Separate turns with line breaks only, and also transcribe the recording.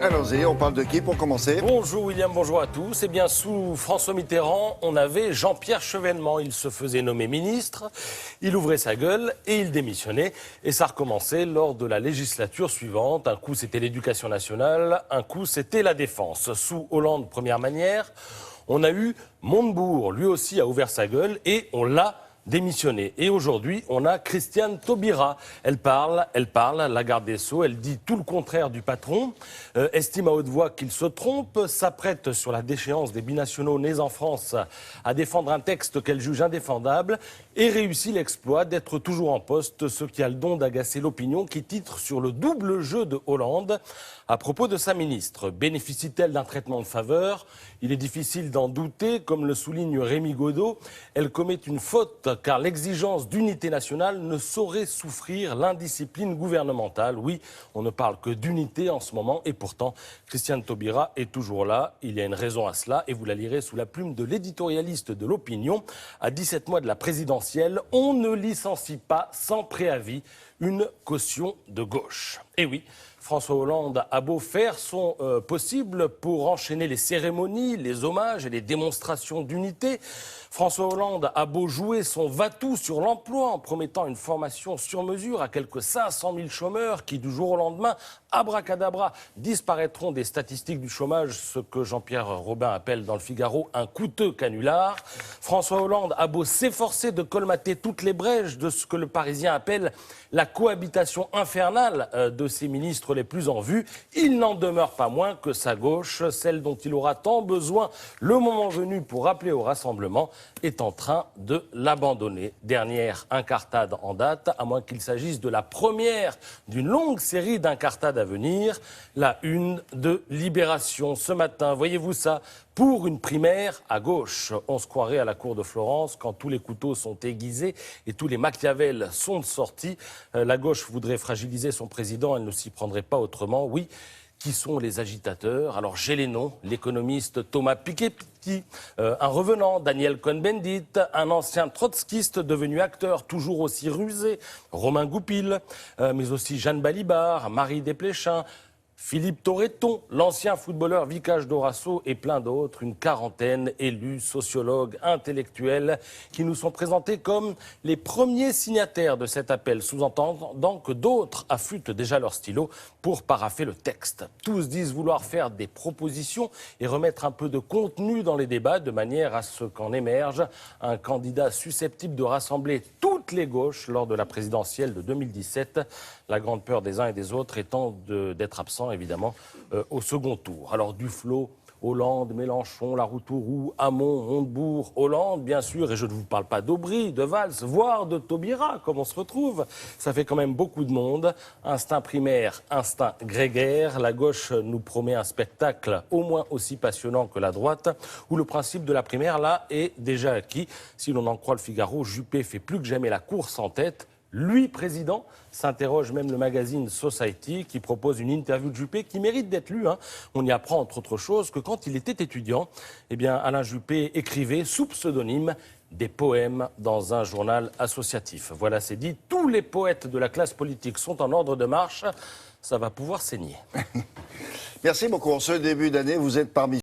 Allons-y, on parle de qui pour commencer?
Bonjour William, bonjour à tous. Eh bien, sous François Mitterrand, on avait Jean-Pierre Chevènement. Il se faisait nommer ministre, il ouvrait sa gueule et il démissionnait. Et ça recommençait lors de la législature suivante. Un coup, c'était l'éducation nationale, un coup, c'était la défense. Sous Hollande, première manière, on a eu Montebourg. Lui aussi a ouvert sa gueule et on l'a démissionné. Et aujourd'hui, on a Christiane Taubira. Elle parle, la garde des Sceaux, elle dit tout le contraire du patron, estime à haute voix qu'il se trompe, s'apprête sur la déchéance des binationaux nés en France à défendre un texte qu'elle juge indéfendable et réussit l'exploit d'être toujours en poste, ce qui a le don d'agacer l'opinion qui titre sur le double jeu de Hollande à propos de sa ministre. Bénéficie-t-elle d'un traitement de faveur? Il est difficile d'en douter, comme le souligne Rémi Godot. Elle commet une faute car l'exigence d'unité nationale ne saurait souffrir l'indiscipline gouvernementale. Oui, on ne parle que d'unité en ce moment et pourtant, Christiane Taubira est toujours là. Il y a une raison à cela et vous la lirez sous la plume de l'éditorialiste de l'Opinion. À 17 mois de la présidentielle, on ne licencie pas sans préavis une caution de gauche. Et oui, François Hollande a beau faire son possible pour enchaîner les cérémonies, les hommages et les démonstrations d'unité. François Hollande a beau jouer son va-tout sur l'emploi en promettant une formation sur mesure à quelques 500 000 chômeurs qui, du jour au lendemain, abracadabra, disparaîtront des statistiques du chômage, ce que Jean-Pierre Robin appelle dans le Figaro un coûteux canular. François Hollande a beau s'efforcer de colmater toutes les brèches de ce que le Parisien appelle la cohabitation infernale de ses ministres les plus en vue, il n'en demeure pas moins que sa gauche, celle dont il aura tant besoin le moment venu pour appeler au rassemblement, est en train de l'abandonner. Dernière incartade en date, à moins qu'il s'agisse de la première d'une longue série d'incartades à venir, la une de Libération ce matin. Voyez-vous ça? Pour une primaire à gauche, on se croirait à la cour de Florence quand tous les couteaux sont aiguisés et tous les Machiavel sont sortis. La gauche voudrait fragiliser son président, elle ne s'y prendrait pas autrement. Oui, qui sont les agitateurs? Alors j'ai les noms, l'économiste Thomas Piketty, un revenant, Daniel Cohn-Bendit, un ancien trotskiste devenu acteur toujours aussi rusé, Romain Goupil, mais aussi Jeanne Balibar, Marie Desplechin, Philippe Torreton, l'ancien footballeur Vicage Dorasso et plein d'autres, une quarantaine élus, sociologues, intellectuels qui nous sont présentés comme les premiers signataires de cet appel, sous-entendant que d'autres affûtent déjà leur stylo pour paraffer le texte. Tous disent vouloir faire des propositions et remettre un peu de contenu dans les débats de manière à ce qu'en émerge un candidat susceptible de rassembler toutes les gauches lors de la présidentielle de 2017. La grande peur des uns et des autres étant d'être absent évidemment, au second tour. Alors Duflot, Hollande, Mélenchon, Laroutourou, Hamon, Montebourg, Hollande, bien sûr, et je ne vous parle pas d'Aubry, de Valls, voire de Taubira, comme on se retrouve. Ça fait quand même beaucoup de monde. Instinct primaire, instinct grégaire. La gauche nous promet un spectacle au moins aussi passionnant que la droite, où le principe de la primaire, là, est déjà acquis. Si l'on en croit le Figaro, Juppé fait plus que jamais la course en tête. Lui, président, s'interroge même le magazine Society qui propose une interview de Juppé qui mérite d'être lue. On y apprend entre autres choses que quand il était étudiant, eh bien, Alain Juppé écrivait sous pseudonyme des poèmes dans un journal associatif. Voilà, c'est dit. Tous les poètes de la classe politique sont en ordre de marche. Ça va pouvoir saigner.
Merci beaucoup. En ce début d'année, vous êtes parmi